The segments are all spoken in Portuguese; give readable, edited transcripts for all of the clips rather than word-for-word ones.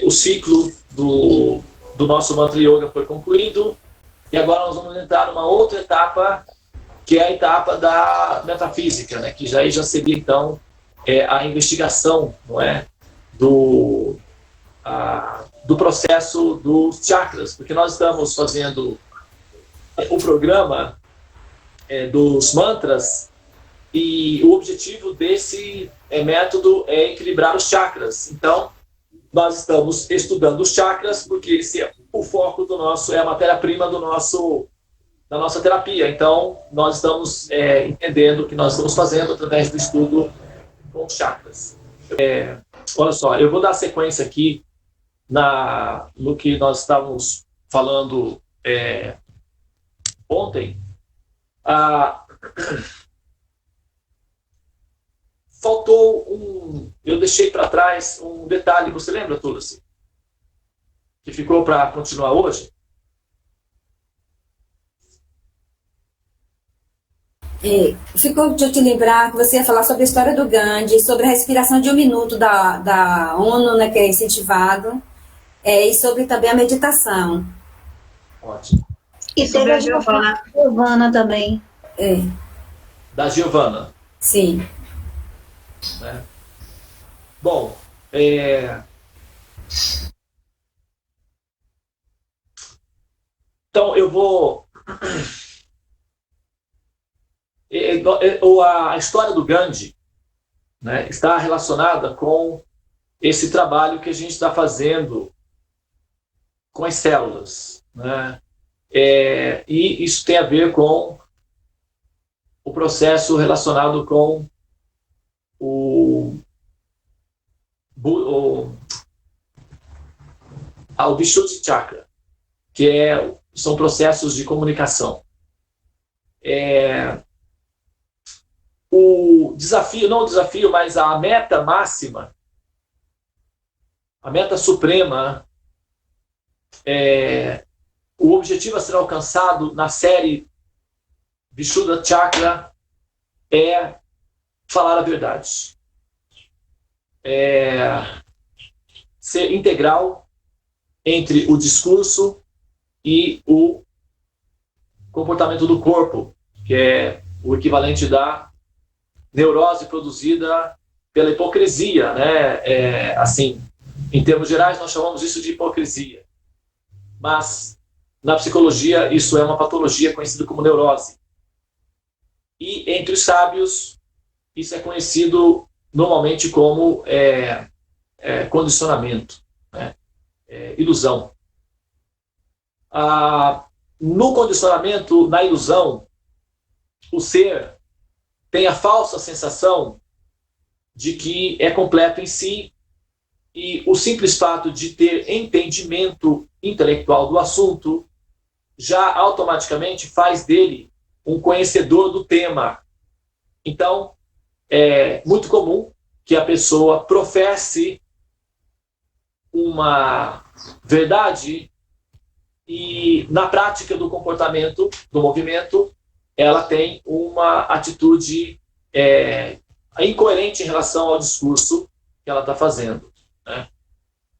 o ciclo do nosso Mantra Yoga foi concluído, e agora nós vamos entrar numa outra etapa, que é a etapa da metafísica, né? Que já seria, então, a investigação, não é? Do processo dos chakras, porque nós estamos fazendo o programa dos mantras, e o objetivo desse método é equilibrar os chakras. Então, nós estamos estudando os chakras, porque esse é o foco do nosso, é a matéria-prima da nossa terapia. Então, nós estamos entendendo o que nós estamos fazendo através do estudo com os chakras. Olha só, eu vou dar sequência aqui no que nós estávamos falando ontem. Faltou eu deixei para trás um detalhe, você lembra, Tulsi? Que ficou para continuar hoje? Ficou de eu te lembrar que você ia falar sobre a história do Gandhi, sobre a respiração de 1 minuto da ONU, né, que é incentivado, e sobre também a meditação. Ótimo. E sobre a Giovana também. Da Giovana. Sim. Né? Bom, então eu vou... A história do Gandhi, né, está relacionada com esse trabalho que a gente está fazendo com as células, né? E isso tem a ver com o processo relacionado com o Vishuddhi Chakra, que são processos de comunicação. O desafio, não o desafio, mas a meta máxima, a meta suprema, o objetivo a ser alcançado na série Vishuddha Chakra é falar a verdade. Ser integral entre o discurso e o comportamento do corpo, que é o equivalente da neurose produzida pela hipocrisia, né? Assim, em termos gerais, nós chamamos isso de hipocrisia. Mas, na psicologia, isso é uma patologia conhecida como neurose. E, entre os sábios, isso é conhecido normalmente como condicionamento, né? Ilusão. No condicionamento, na ilusão, o ser tem a falsa sensação de que é completo em si, e o simples fato de ter entendimento intelectual do assunto já automaticamente faz dele um conhecedor do tema. Então, é muito comum que a pessoa professe uma verdade e, na prática do comportamento, do movimento, ela tem uma atitude incoerente em relação ao discurso que ela está fazendo, né?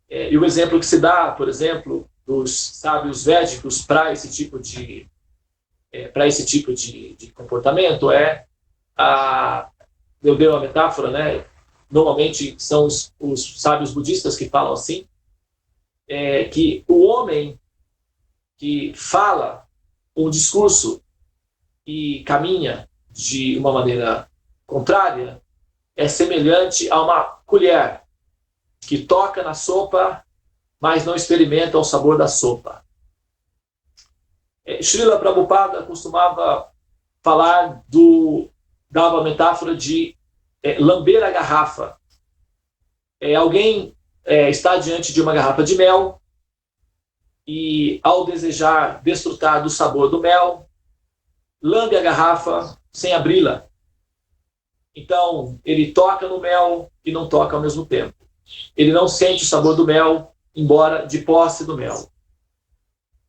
E o exemplo que se dá, por exemplo, dos sábios védicos para esse tipo de comportamento eu dei uma metáfora, né? Normalmente são os sábios budistas que falam assim, que o homem que fala um discurso e caminha de uma maneira contrária é semelhante a uma colher que toca na sopa, mas não experimenta o sabor da sopa. Srila Prabhupada costumava dava a metáfora de lamber a garrafa. Alguém está diante de uma garrafa de mel e, ao desejar desfrutar do sabor do mel, lambe a garrafa sem abri-la. Então, ele toca no mel e não toca ao mesmo tempo. Ele não sente o sabor do mel, embora de posse do mel.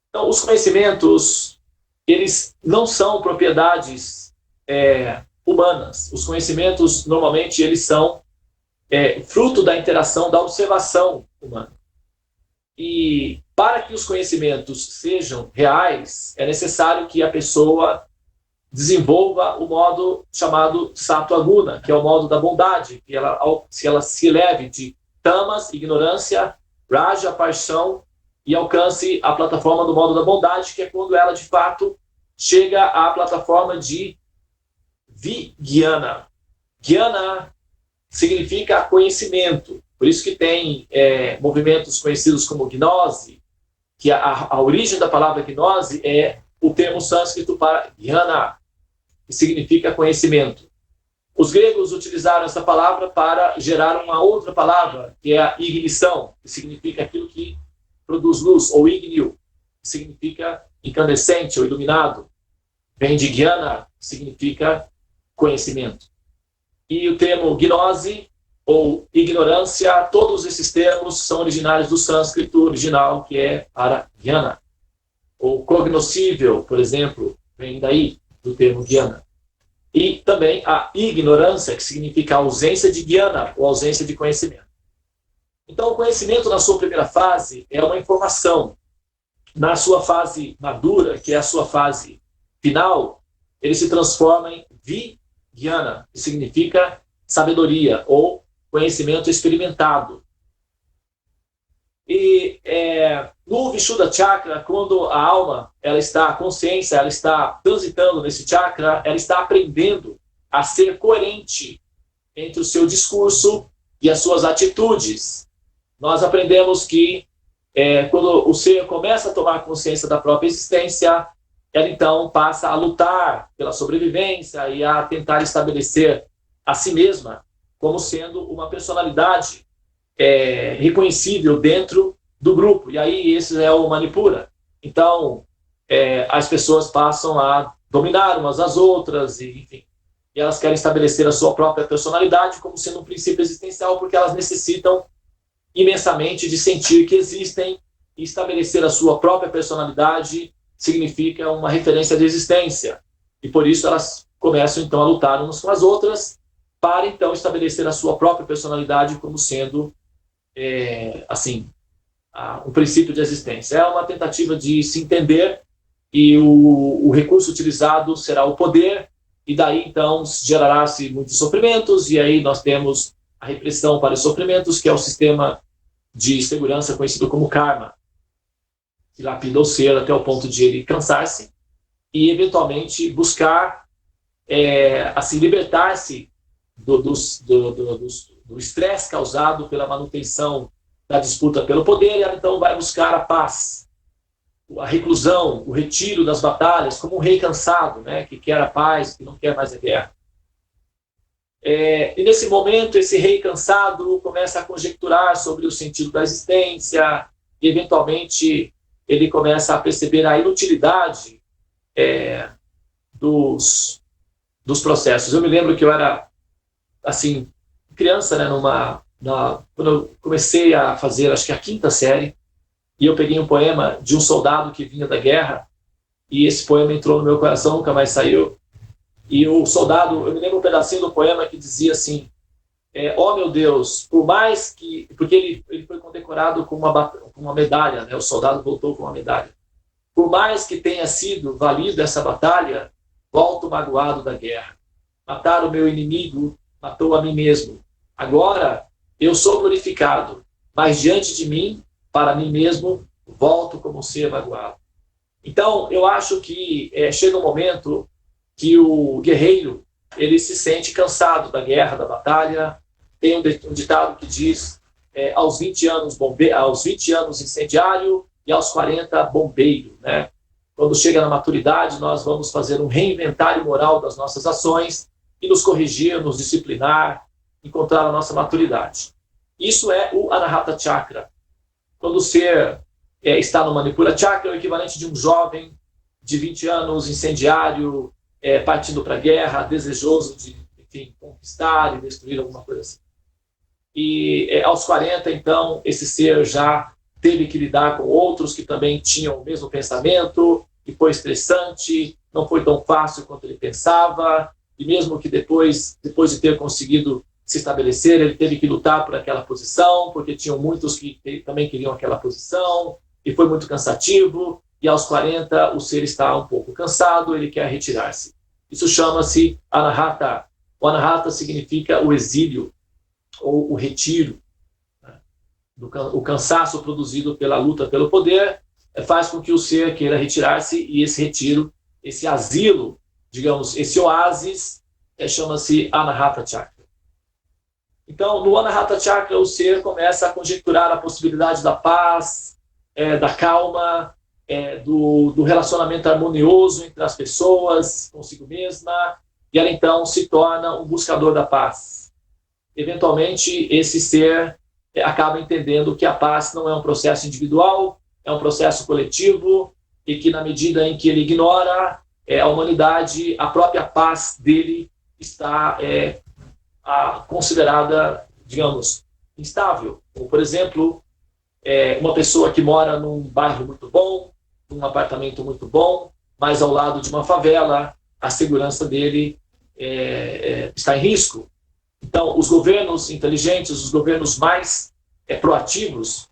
Então, os conhecimentos, eles não são propriedades humanas. Os conhecimentos, normalmente, eles são fruto da interação, da observação humana. E para que os conhecimentos sejam reais, é necessário que a pessoa desenvolva o modo chamado Sattva Guna, que é o modo da bondade, que ela se eleve de tamas, ignorância, raja, paixão, e alcance a plataforma do modo da bondade, que é quando ela, de fato, chega à plataforma de Vijnana. Jnana significa conhecimento. Por isso que tem movimentos conhecidos como gnose, que a origem da palavra gnose é o termo sânscrito para jnana, que significa conhecimento. Os gregos utilizaram essa palavra para gerar uma outra palavra, que é a ignição, que significa aquilo que produz luz, ou ignio, que significa incandescente ou iluminado. Vem de jnana, que significa conhecimento. E o termo gnose ou ignorância, todos esses termos são originários do sânscrito original, que é para jnana. Ou cognoscível, por exemplo, vem daí, do termo jnana. E também a ignorância, que significa ausência de jnana, ou ausência de conhecimento. Então, o conhecimento na sua primeira fase é uma informação. Na sua fase madura, que é a sua fase final, ele se transforma em vijnana, que significa sabedoria, ou conhecimento experimentado. E no Vishuddha Chakra, quando a alma, a consciência, ela está transitando nesse chakra, ela está aprendendo a ser coerente entre o seu discurso e as suas atitudes. Nós aprendemos que quando o ser começa a tomar consciência da própria existência, ela então passa a lutar pela sobrevivência e a tentar estabelecer a si mesma como sendo uma personalidade reconhecível dentro do grupo. E aí esse é o Manipura. Então, as pessoas passam a dominar umas às outras, e elas querem estabelecer a sua própria personalidade como sendo um princípio existencial, porque elas necessitam imensamente de sentir que existem, e estabelecer a sua própria personalidade significa uma referência de existência. E por isso elas começam então a lutar umas com as outras, para então estabelecer a sua própria personalidade como sendo um princípio de existência. É uma tentativa de se entender, e o recurso utilizado será o poder, e daí então gerará-se muitos sofrimentos, e aí nós temos a repressão para os sofrimentos, que é o sistema de segurança conhecido como karma, que lapida o ser até o ponto de ele cansar-se e eventualmente buscar libertar-se do estresse causado pela manutenção da disputa pelo poder, e ela então vai buscar a paz, a reclusão, o retiro das batalhas, como um rei cansado, né, que quer a paz, que não quer mais a guerra. E nesse momento, esse rei cansado começa a conjecturar sobre o sentido da existência, e eventualmente ele começa a perceber a inutilidade dos processos. Eu me lembro que eu era criança, né, quando eu comecei a fazer, acho que a 5ª série, e eu peguei um poema de um soldado que vinha da guerra, e esse poema entrou no meu coração, nunca mais saiu. E o soldado, eu me lembro um pedacinho do poema que dizia assim: ó meu Deus, por mais que... Porque ele foi condecorado com uma medalha, né? O soldado voltou com uma medalha. Por mais que tenha sido valida essa batalha, volto magoado da guerra. Matar o meu inimigo, matou a mim mesmo. Agora eu sou glorificado, mas diante de mim, para mim mesmo, volto como um ser magoado. Então, eu acho que chega um momento que o guerreiro, ele se sente cansado da guerra, da batalha. Tem um ditado que diz, aos 20 anos incendiário e aos 40 bombeiro, né? Quando chega na maturidade, nós vamos fazer um reinventário moral das nossas ações e nos corrigir, nos disciplinar, encontrar a nossa maturidade. Isso é o Anahata Chakra. Quando o ser está no Manipura Chakra, é o equivalente de um jovem de 20 anos, incendiário, partindo para a guerra, desejoso de, conquistar e destruir alguma coisa assim. E aos 40, então, esse ser já teve que lidar com outros que também tinham o mesmo pensamento, e foi estressante, não foi tão fácil quanto ele pensava, e mesmo que depois de ter conseguido se estabelecer, ele teve que lutar por aquela posição, porque tinham muitos que também queriam aquela posição, e foi muito cansativo, e aos 40 o ser está um pouco cansado, ele quer retirar-se. Isso chama-se anahata. O anahata significa o exílio, ou o retiro. O cansaço produzido pela luta pelo poder faz com que o ser queira retirar-se, e esse retiro, esse asilo, digamos, esse oásis, chama-se Anahata Chakra. Então, no Anahata Chakra, o ser começa a conjecturar a possibilidade da paz, da calma, do relacionamento harmonioso entre as pessoas, consigo mesma, e ela então se torna um buscador da paz. Eventualmente, esse ser acaba entendendo que a paz não é um processo individual, é um processo coletivo, e que na medida em que ele ignora a humanidade, a própria paz dele está considerada, digamos, instável. Como, por exemplo, uma pessoa que mora num bairro muito bom, num apartamento muito bom, mas ao lado de uma favela, a segurança dele está em risco. Então, os governos inteligentes, os governos mais proativos,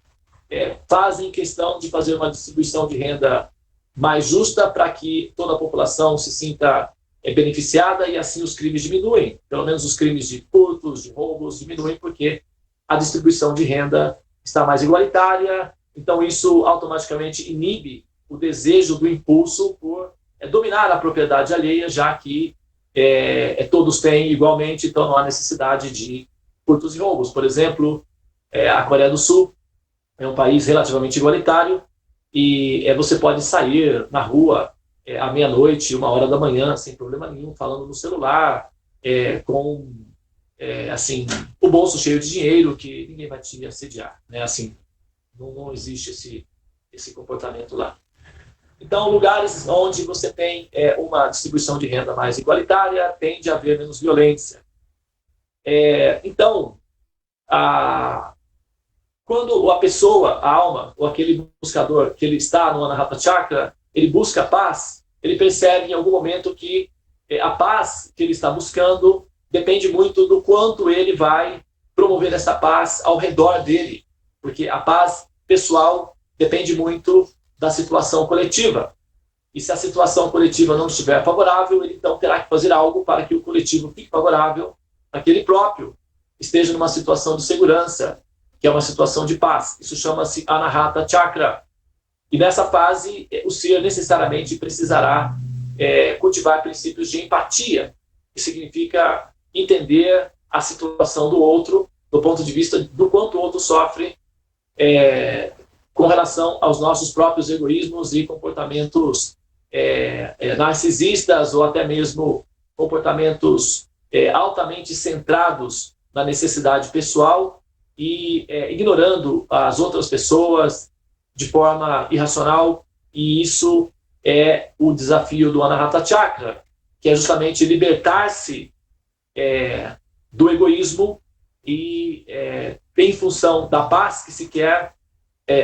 fazem questão de fazer uma distribuição de renda mais justa para que toda a população se sinta beneficiada, e assim os crimes diminuem. Pelo menos os crimes de furtos, de roubos diminuem, porque a distribuição de renda está mais igualitária. Então, isso automaticamente inibe o desejo do impulso por dominar a propriedade alheia, já que todos têm igualmente, então não há necessidade de furtos e roubos. Por exemplo, a Coreia do Sul é um país relativamente igualitário, e você pode sair na rua à meia-noite, 1h da manhã, sem problema nenhum, falando no celular, com assim, o bolso cheio de dinheiro, que ninguém vai te assediar, né? Assim, não existe esse comportamento lá. Então, lugares onde você tem uma distribuição de renda mais igualitária, tende a haver menos violência. Então, quando a pessoa, a alma, ou aquele buscador, que ele está no Anahata Chakra, ele busca a paz, ele percebe em algum momento que a paz que ele está buscando depende muito do quanto ele vai promover essa paz ao redor dele, porque a paz pessoal depende muito da situação coletiva. E se a situação coletiva não estiver favorável, ele então terá que fazer algo para que o coletivo fique favorável, para que ele próprio esteja numa situação de segurança, que é uma situação de paz. Isso chama-se Anahata Chakra. E nessa fase, o ser necessariamente precisará cultivar princípios de empatia, que significa entender a situação do outro, do ponto de vista do quanto o outro sofre com relação aos nossos próprios egoísmos e comportamentos narcisistas, ou até mesmo comportamentos altamente centrados na necessidade pessoal, e ignorando as outras pessoas de forma irracional. E isso é o desafio do Anahata Chakra, que é justamente libertar-se do egoísmo e, em função da paz que se quer,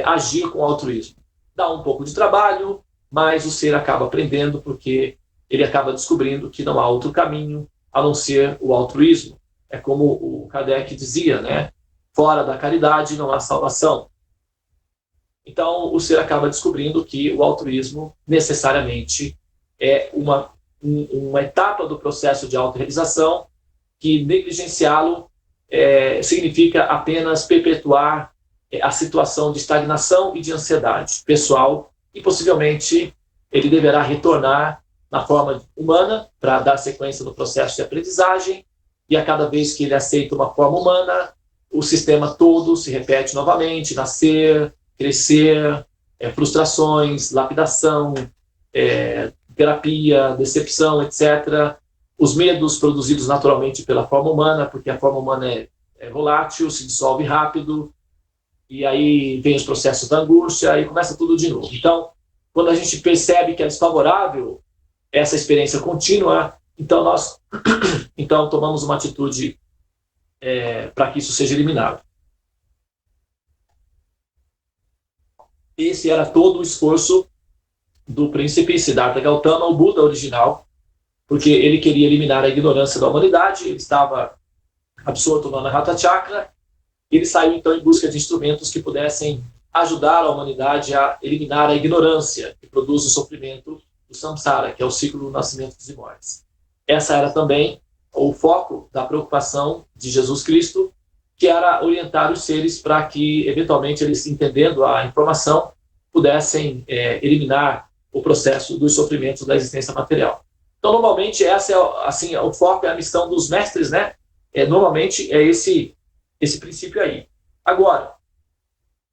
agir com altruísmo. Dá um pouco de trabalho, mas o ser acaba aprendendo, porque ele acaba descobrindo que não há outro caminho a não ser o altruísmo. É como o Kardec dizia, né? Fora da caridade não há salvação. Então, o ser acaba descobrindo que o altruísmo necessariamente é uma etapa do processo de autorrealização, que negligenciá-lo significa apenas perpetuar a situação de estagnação e de ansiedade pessoal, e possivelmente ele deverá retornar na forma humana para dar sequência no processo de aprendizagem, e a cada vez que ele aceita uma forma humana, o sistema todo se repete novamente: nascer, crescer, frustrações, lapidação, terapia, decepção, etc. Os medos produzidos naturalmente pela forma humana, porque a forma humana é volátil, se dissolve rápido, e aí vem os processos da angústia, e começa tudo de novo. Então, quando a gente percebe que é desfavorável essa experiência contínua, então nós tomamos uma atitude para que isso seja eliminado. Esse era todo o esforço do príncipe Siddhartha Gautama, o Buda original, porque ele queria eliminar a ignorância da humanidade. Ele estava absorto no Anahata Chakra, ele saiu então em busca de instrumentos que pudessem ajudar a humanidade a eliminar a ignorância que produz o sofrimento do samsara, que é o ciclo do nascimento e mortes. Essa era também o foco da preocupação de Jesus Cristo, que era orientar os seres para que, eventualmente, eles, entendendo a informação, pudessem eliminar o processo dos sofrimentos da existência material. Então, normalmente, essa é assim, o foco, é a missão dos mestres, né? Normalmente, é esse princípio aí. Agora,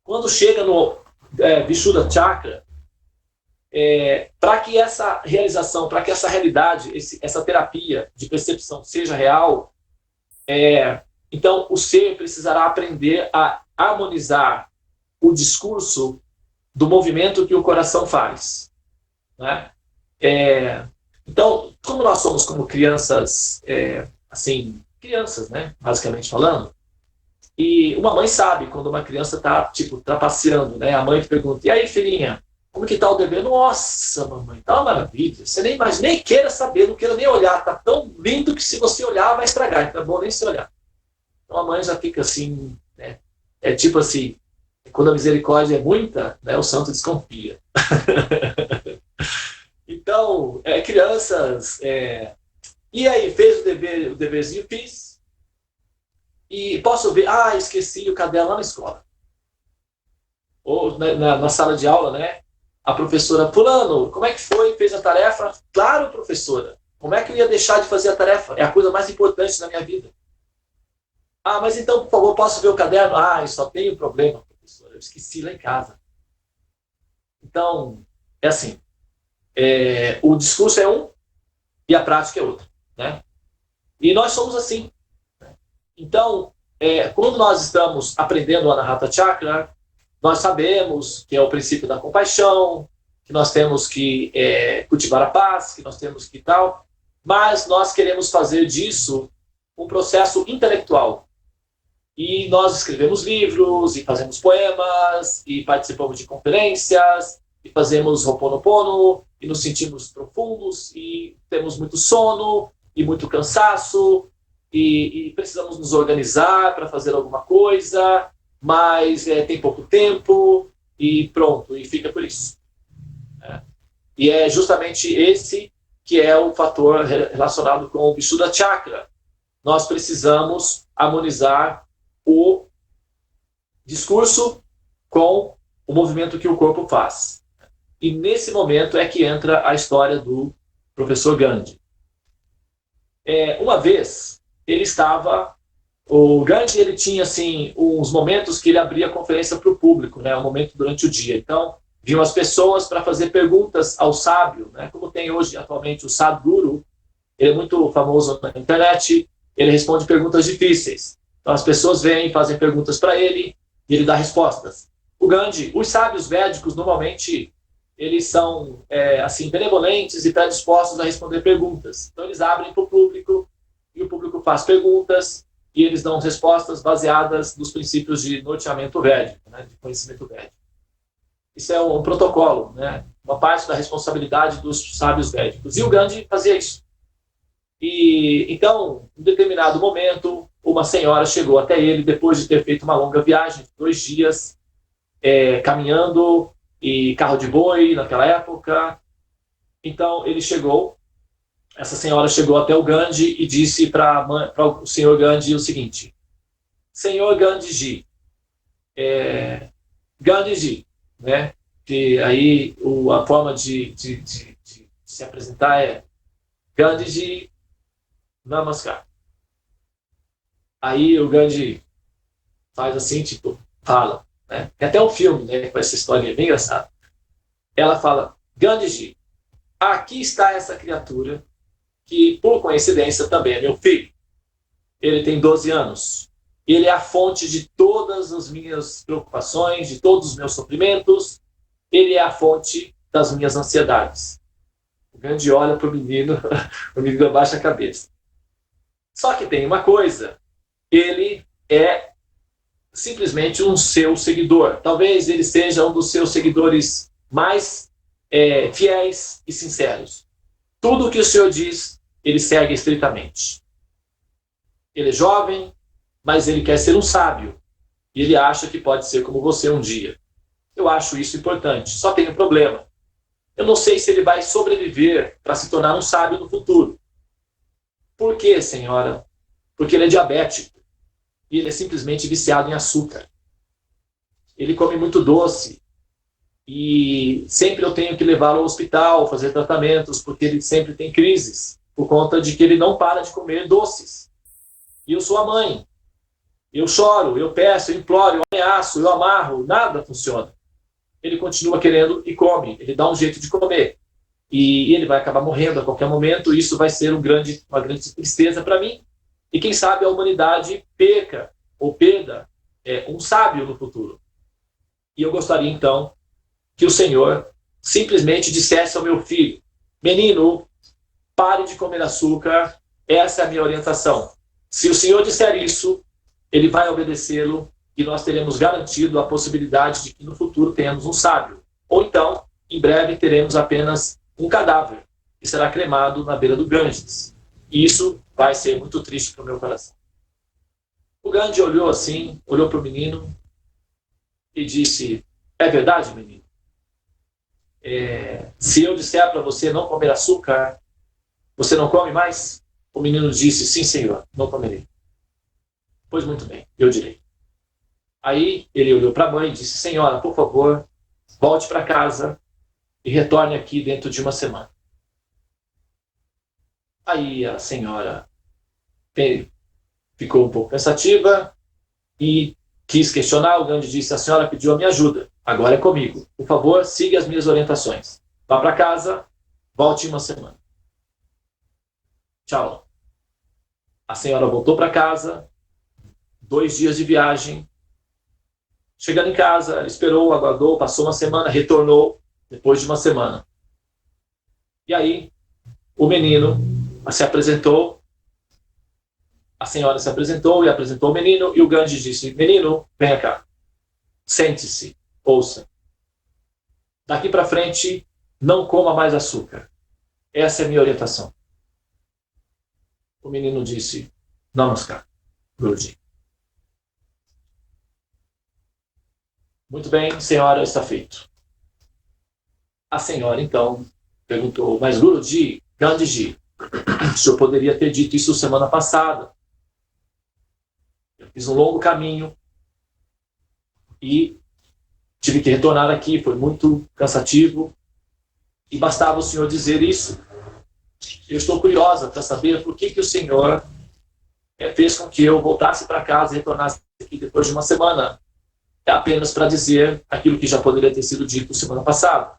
quando chega no Vishuddha Chakra, para que essa realização, para que essa realidade, essa terapia de percepção seja real, então o ser precisará aprender a harmonizar o discurso do movimento que o coração faz, né? Então, como nós somos como crianças, crianças, né, basicamente falando, e uma mãe sabe quando uma criança está trapaceando, né? A mãe pergunta: e aí, filhinha, como que está o dever? Nossa, mamãe, tá uma maravilha. Você nem imagina, nem queira saber, não queira nem olhar. Tá tão lindo que se você olhar vai estragar. Então é bom nem se olhar. Então a mãe já fica assim, né? É tipo assim, quando a misericórdia é muita, né, o santo desconfia. Então, crianças... E aí, fez o deverzinho? Fiz. E posso ver, esqueci o caderno lá na escola. Ou na sala de aula, né? A professora: fulano, como é que foi? Fez a tarefa? Claro, professora. Como é que eu ia deixar de fazer a tarefa? É a coisa mais importante da minha vida. Mas então, por favor, posso ver o caderno? Eu só tenho problema, professora. Eu esqueci lá em casa. Então, é assim. O discurso é um e a prática é outra, né? E nós somos assim. Então, quando nós estamos aprendendo o Anahata Chakra, nós sabemos que é o princípio da compaixão, que nós temos que cultivar a paz, que nós temos que tal, mas nós queremos fazer disso um processo intelectual. E nós escrevemos livros, e fazemos poemas, e participamos de conferências, e fazemos Ho'oponopono, e nos sentimos profundos, e temos muito sono, e muito cansaço, e precisamos nos organizar para fazer alguma coisa, mas tem pouco tempo, e pronto, e fica por isso. E é justamente esse que é o fator relacionado com o Vishuddha Chakra. Nós precisamos harmonizar o discurso com o movimento que o corpo faz. E nesse momento é que entra a história do professor Gandhi. Uma vez, o Gandhi, ele tinha assim, uns momentos que ele abria a conferência para o público, né, um momento durante o dia. Então, vinham as pessoas para fazer perguntas ao sábio, né, como tem hoje atualmente o Sadhguru. Ele é muito famoso na internet, ele responde perguntas difíceis. Então as pessoas vêm e fazem perguntas para ele e ele dá respostas. O Gandhi, os sábios védicos, normalmente, eles são assim, benevolentes e predispostos a responder perguntas. Então eles abrem para o público e o público faz perguntas e eles dão respostas baseadas nos princípios de norteamento védico, né, de conhecimento védico. Isso é um protocolo, né, uma parte da responsabilidade dos sábios védicos. E o Gandhi fazia isso. E então, em determinado momento, uma senhora chegou até ele depois de ter feito uma longa viagem, 2 dias, caminhando, e carro de boi naquela época. Então essa senhora chegou até o Gandhi e disse para o senhor Gandhi o seguinte: senhor Gandhiji, Gandhiji, né? Que aí a forma de se apresentar é Gandhiji Namaskar. Aí o Gandhi faz assim, fala, né? Tem até um filme, né, com essa história bem engraçada. Ela fala: Gandhiji, aqui está essa criatura que, por coincidência, também é meu filho. Ele tem 12 anos. Ele é a fonte de todas as minhas preocupações, de todos os meus sofrimentos. Ele é a fonte das minhas ansiedades. O Gandhi olha para o menino abaixa a cabeça. Só que tem uma coisa: ele é simplesmente um seu seguidor. Talvez ele seja um dos seus seguidores mais fiéis e sinceros. Tudo o que o senhor diz, ele segue estritamente. Ele é jovem, mas ele quer ser um sábio. E ele acha que pode ser como você um dia. Eu acho isso importante. Só tem um problema. Eu não sei se ele vai sobreviver para se tornar um sábio no futuro. Por quê, senhora? Porque ele é diabético. E ele é simplesmente viciado em açúcar. Ele come muito doce. E sempre eu tenho que levá-lo ao hospital, fazer tratamentos, porque ele sempre tem crises, por conta de que ele não para de comer doces. E eu sou a mãe. Eu choro, eu peço, eu imploro, eu ameaço, eu amarro, nada funciona. Ele continua querendo e come, ele dá um jeito de comer. E ele vai acabar morrendo a qualquer momento, e isso vai ser uma grande tristeza para mim. E quem sabe a humanidade perca ou perda um sábio no futuro. E eu gostaria então que o Senhor simplesmente dissesse ao meu filho: menino, pare de comer açúcar, essa é a minha orientação. Se o Senhor disser isso, ele vai obedecê-lo e nós teremos garantido a possibilidade de que no futuro tenhamos um sábio. Ou então, em breve, teremos apenas um cadáver que será cremado na beira do Ganges. E isso vai ser muito triste para o meu coração. O Gandhi olhou assim, olhou para o menino e disse: é verdade, menino? Se eu disser para você não comer açúcar, você não come mais? O menino disse: sim, senhor, não comerei. Pois muito bem, eu direi. Aí ele olhou para a mãe e disse: senhora, por favor, volte para casa e retorne aqui dentro de uma semana. Aí a senhora ficou um pouco pensativa e quis questionar. O Gandhi disse: a senhora pediu a minha ajuda, agora é comigo. Por favor, siga as minhas orientações. Vá para casa, volte em uma semana. Tchau. A senhora voltou para casa, 2 dias de viagem. Chegando em casa, ela esperou, aguardou, passou uma semana, retornou depois de uma semana. E aí, o menino se apresentou, a senhora se apresentou e apresentou o menino, e o Gandhi disse: menino, venha cá, sente-se, ouça. Daqui para frente, não coma mais açúcar. Essa é a minha orientação. O menino disse: namaskar, Guruji. Muito bem, senhora, está feito. A senhora, então, perguntou: mas Guruji, Gandhiji, o senhor poderia ter dito isso semana passada. Eu fiz um longo caminho e tive que retornar aqui, foi muito cansativo, e bastava o senhor dizer isso. Eu estou curiosa para saber por que o senhor fez com que eu voltasse para casa e retornasse aqui depois de uma semana. É apenas para dizer aquilo que já poderia ter sido dito semana passada.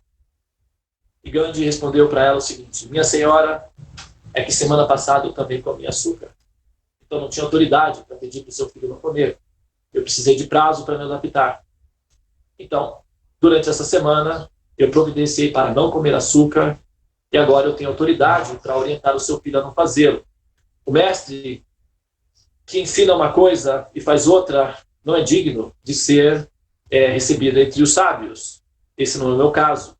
E Gandhi respondeu para ela o seguinte: minha senhora, é que semana passada eu também comi açúcar. Então não tinha autoridade para pedir para o seu filho não comer. Eu precisei de prazo para me adaptar. Então, durante essa semana, eu providenciei para não comer açúcar, e agora eu tenho autoridade para orientar o seu filho a não fazê-lo. O mestre que ensina uma coisa e faz outra não é digno de ser recebido entre os sábios. Esse não é o meu caso.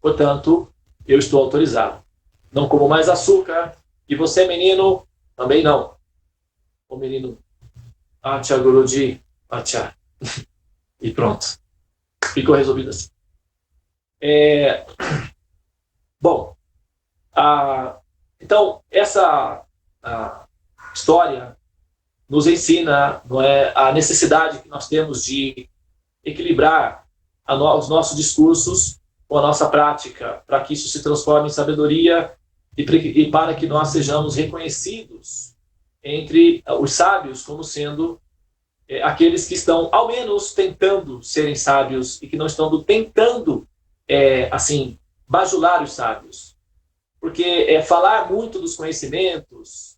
Portanto, eu estou autorizado. Não como mais açúcar. E você, menino, também não. O menino: Acha Guruji, acha. E pronto. Ficou resolvido assim. Bom, então, essa história nos ensina, não é, a necessidade que nós temos de equilibrar os nossos discursos com a nossa prática, para que isso se transforme em sabedoria e para que nós sejamos reconhecidos entre os sábios como sendo aqueles que estão, ao menos, tentando serem sábios e que não estão tentando, bajular os sábios. Porque falar muito dos conhecimentos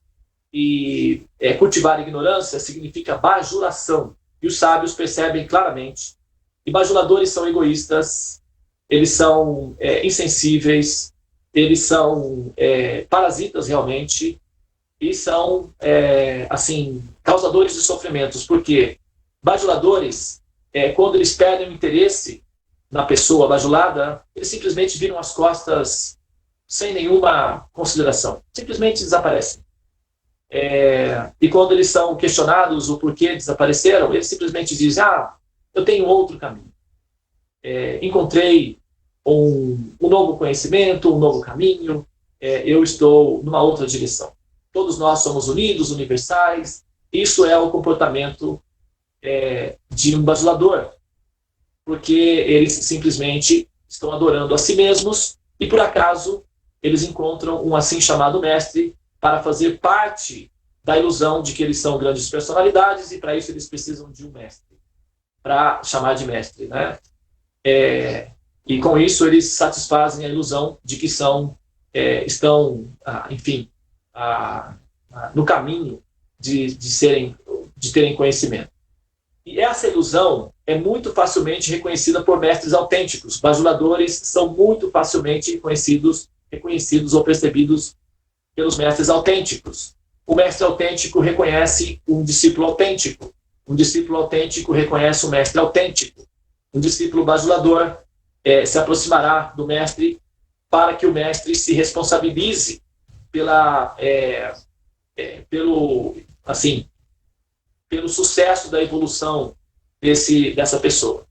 e cultivar a ignorância significa bajulação. E os sábios percebem claramente que bajuladores são egoístas, eles são insensíveis, eles são parasitas realmente, e são causadores de sofrimentos. Porque bajuladores, quando eles perdem o interesse na pessoa bajulada, eles simplesmente viram as costas sem nenhuma consideração, simplesmente desaparecem. E quando eles são questionados o porquê desapareceram, eles simplesmente dizem, eu tenho outro caminho. Encontrei um novo conhecimento, um novo caminho, eu estou numa outra direção. Todos nós somos unidos, universais. Isso é o comportamento de um bajulador, porque eles simplesmente estão adorando a si mesmos e, por acaso, eles encontram um assim chamado mestre para fazer parte da ilusão de que eles são grandes personalidades, e para isso eles precisam de um mestre, para chamar de mestre, né? E com isso eles satisfazem a ilusão de que estão, enfim, no caminho de terem conhecimento. E essa ilusão é muito facilmente reconhecida por mestres autênticos. Bajuladores são muito facilmente reconhecidos ou percebidos pelos mestres autênticos. O mestre autêntico reconhece um discípulo autêntico. Um discípulo autêntico reconhece um mestre autêntico. Um discípulo bajulador se aproximará do mestre para que o mestre se responsabilize pelo sucesso da evolução dessa pessoa.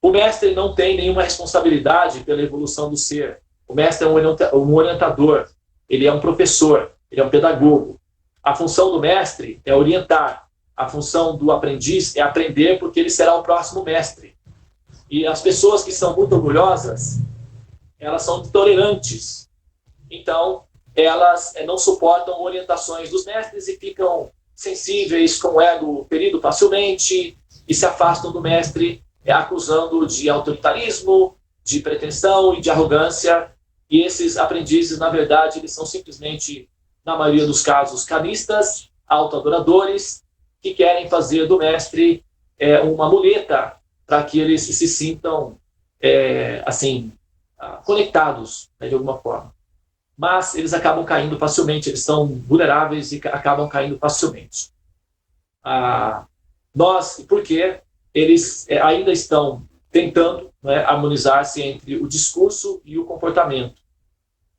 O mestre não tem nenhuma responsabilidade pela evolução do ser. O mestre é um orientador, ele é um professor, ele é um pedagogo. A função do mestre é orientar. A função do aprendiz é aprender, porque ele será o próximo mestre. E as pessoas que são muito orgulhosas, elas são intolerantes. Então, elas não suportam orientações dos mestres e ficam sensíveis, com o ego ferido facilmente, e se afastam do mestre, acusando de autoritarismo, de pretensão e de arrogância. E esses aprendizes, na verdade, eles são simplesmente, na maioria dos casos, canistas, autoadoradores, que querem fazer do mestre uma muleta para que eles se sintam conectados, né, de alguma forma. Mas eles acabam caindo facilmente, eles são vulneráveis e acabam caindo facilmente. Porque eles ainda estão tentando, né, harmonizar-se entre o discurso e o comportamento.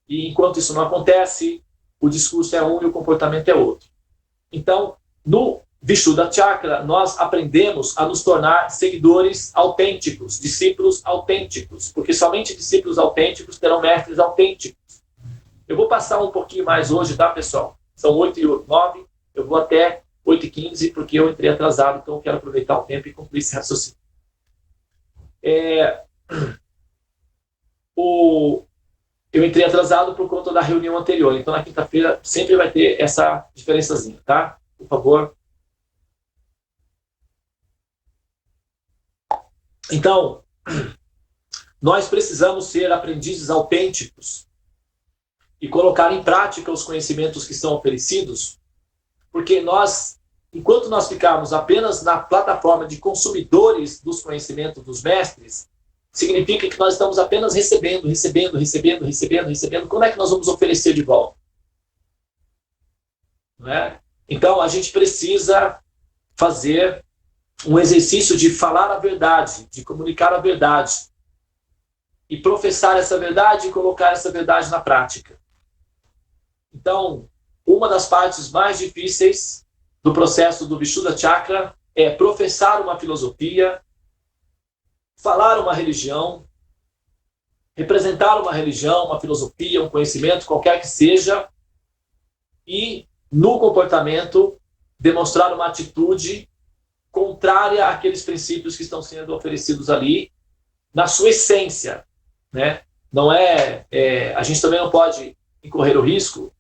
E enquanto isso não acontece, o discurso é um e o comportamento é outro. Então, no Vishuddha Chakra, nós aprendemos a nos tornar seguidores autênticos, discípulos autênticos, porque somente discípulos autênticos terão mestres autênticos. Eu vou passar um pouquinho mais hoje, tá, pessoal? São 8h09, eu vou até 8h15, porque eu entrei atrasado, então eu quero aproveitar o tempo e concluir esse raciocínio. Eu entrei atrasado por conta da reunião anterior, então na quinta-feira sempre vai ter essa diferençazinha, tá? Por favor. Então, nós precisamos ser aprendizes autênticos e colocar em prática os conhecimentos que são oferecidos, porque enquanto nós ficarmos apenas na plataforma de consumidores dos conhecimentos dos mestres, significa que nós estamos apenas recebendo. Como é que nós vamos oferecer de volta? Não é? Então, a gente precisa fazer um exercício de falar a verdade, de comunicar a verdade, e professar essa verdade e colocar essa verdade na prática. Então, uma das partes mais difíceis do processo do Vishuddha Chakra é professar uma filosofia, falar uma religião, representar uma religião, uma filosofia, um conhecimento, qualquer que seja, e, no comportamento, demonstrar uma atitude contrária àqueles princípios que estão sendo oferecidos ali, na sua essência, né? Não a gente também não pode incorrer o risco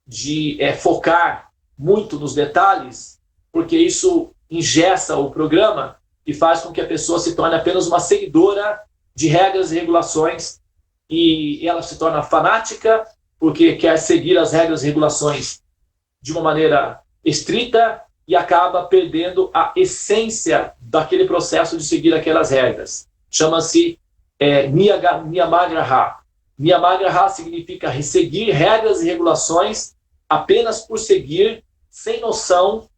de focar muito nos detalhes, porque isso engessa o programa e faz com que a pessoa se torne apenas uma seguidora de regras e regulações, e ela se torna fanática porque quer seguir as regras e regulações de uma maneira estrita e acaba perdendo a essência daquele processo de seguir aquelas regras. Chama-se Niyamagraha. Niyamagraha significa seguir regras e regulações apenas por seguir, sem noção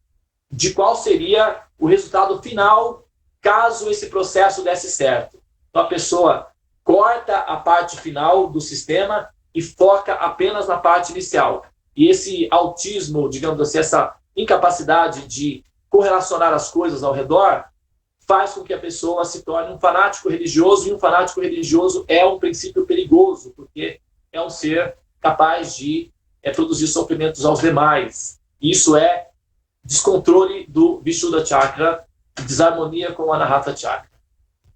de qual seria o resultado final caso esse processo desse certo. Então a pessoa corta a parte final do sistema e foca apenas na parte inicial. e esse autismo, digamos assim, essa incapacidade de correlacionar as coisas ao redor, faz com que a pessoa se torne um fanático religioso, e um fanático religioso é um princípio perigoso, porque é um ser capaz de produzir sofrimentos aos demais. Isso é descontrole do Vishuddha Chakra, desarmonia com o Anahata Chakra.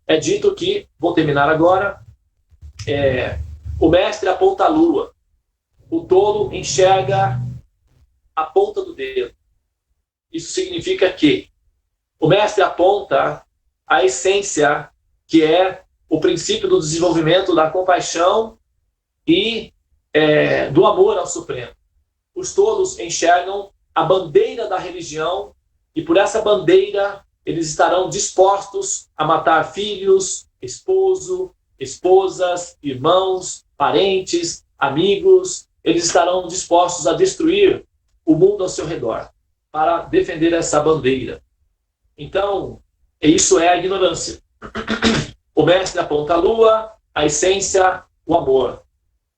É dito que, vou terminar agora, o mestre aponta a lua, o tolo enxerga a ponta do dedo. Isso significa que o mestre aponta a essência, que é o princípio do desenvolvimento da compaixão e do amor ao Supremo. Os tolos enxergam a bandeira da religião, e por essa bandeira eles estarão dispostos a matar filhos, esposo, esposas, irmãos, parentes, amigos. Eles estarão dispostos a destruir o mundo ao seu redor para defender essa bandeira. Então, isso é a ignorância. O mestre aponta a lua, a essência, o amor.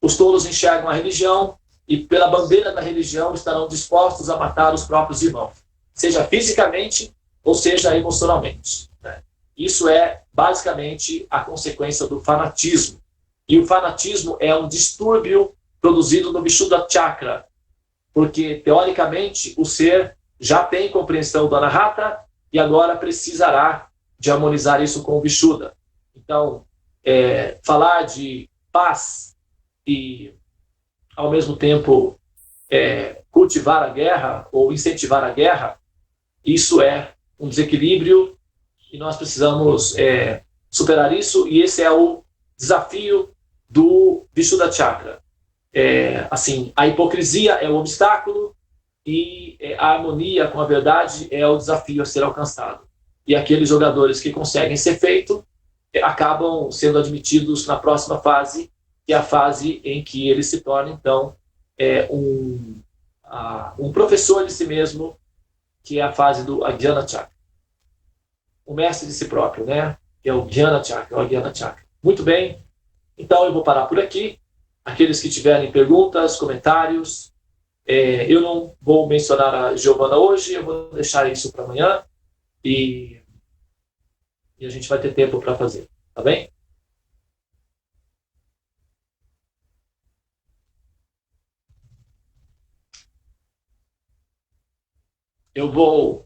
Os tolos enxergam a religião e, pela bandeira da religião, estarão dispostos a matar os próprios irmãos, seja fisicamente ou seja emocionalmente. Isso é, basicamente, a consequência do fanatismo. E o fanatismo é um distúrbio produzido no Vishuddha Chakra, porque, teoricamente, o ser já tem compreensão do Anahata e agora precisará de harmonizar isso com o Vishuddha. Então, falar de paz e, ao mesmo tempo, cultivar a guerra ou incentivar a guerra, isso é um desequilíbrio e nós precisamos superar isso, e esse é o desafio do Vishuddha Chakra. Assim, a hipocrisia é o obstáculo e a harmonia com a verdade é o desafio a ser alcançado. E aqueles jogadores que conseguem ser feito acabam sendo admitidos na próxima fase, que é a fase em que ele se torna, então, um professor de si mesmo, que é a fase do Ajnana Chakra. O mestre de si próprio, né? Que é o Jnana Chakra, o Ajnana Chakra. Muito bem, então eu vou parar por aqui. Aqueles que tiverem perguntas, comentários, eu não vou mencionar a Giovana hoje, eu vou deixar isso para amanhã e a gente vai ter tempo para fazer, tá bem? Eu vou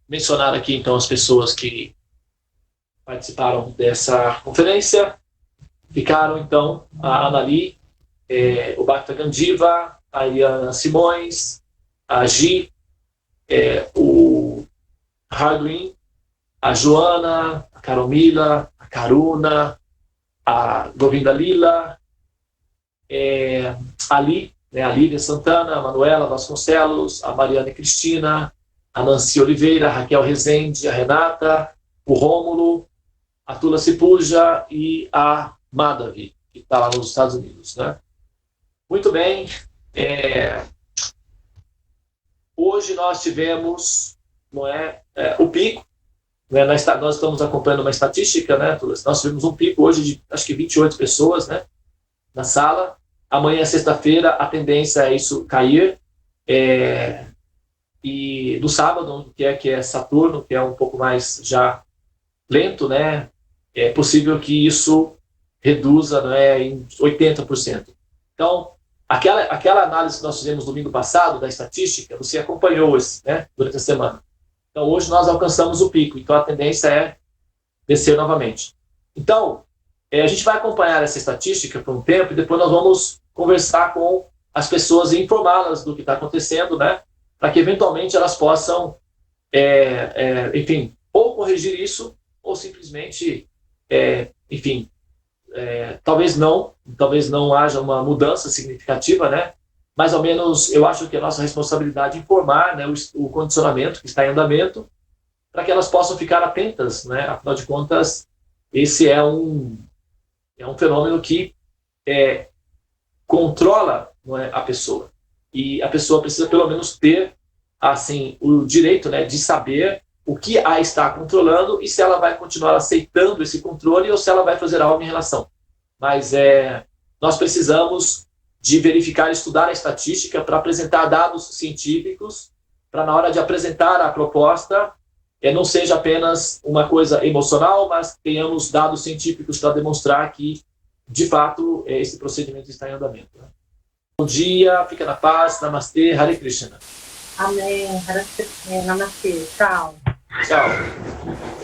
mencionar aqui, então, as pessoas que participaram dessa conferência. Ficaram, então, a Anali, o Bhakta Gandiva, a Iana Simões, a Gi, o Hardwin, a Joana, a Caromila, a Karuna, a Govinda Lila, a Lívia Santana, a Manuela Vasconcelos, a Mariana Cristina, a Nancy Oliveira, a Raquel Rezende, a Renata, o Rômulo, a Tula Cipuja e a Madhavi, que está lá nos Estados Unidos, né? Muito bem. Hoje nós tivemos, o pico, né? Nós estamos acompanhando uma estatística, né, Tula? Nós tivemos um pico hoje de, acho que 28 pessoas, né, na sala. Amanhã, sexta-feira, a tendência é isso cair. E no sábado, que é Saturno, que é um pouco mais já lento, né, é possível que isso reduza, né, em 80%. Então, aquela análise que nós fizemos domingo passado, da estatística, você acompanhou né, durante a semana. Então, hoje nós alcançamos o pico, então a tendência é descer novamente. Então, a gente vai acompanhar essa estatística por um tempo e depois nós vamos conversar com as pessoas e informá-las do que está acontecendo, né, para que eventualmente elas possam, enfim, ou corrigir isso, ou simplesmente, enfim, talvez não haja uma mudança significativa, né? Mas ao menos eu acho que é nossa responsabilidade informar, né, o condicionamento que está em andamento, para que elas possam ficar atentas, né? Afinal de contas, esse é um fenômeno que controla, não é, a pessoa, e a pessoa precisa pelo menos ter, assim, o direito, né, de saber o que a está controlando e se ela vai continuar aceitando esse controle ou se ela vai fazer algo em relação. Mas nós precisamos de verificar e estudar a estatística para apresentar dados científicos, para na hora de apresentar a proposta, não seja apenas uma coisa emocional, mas tenhamos dados científicos para demonstrar que, de fato, esse procedimento está em andamento. Né? Bom dia, fica na paz, Namastê, Hare Krishna. Amém, Namastê, tchau. Tchau.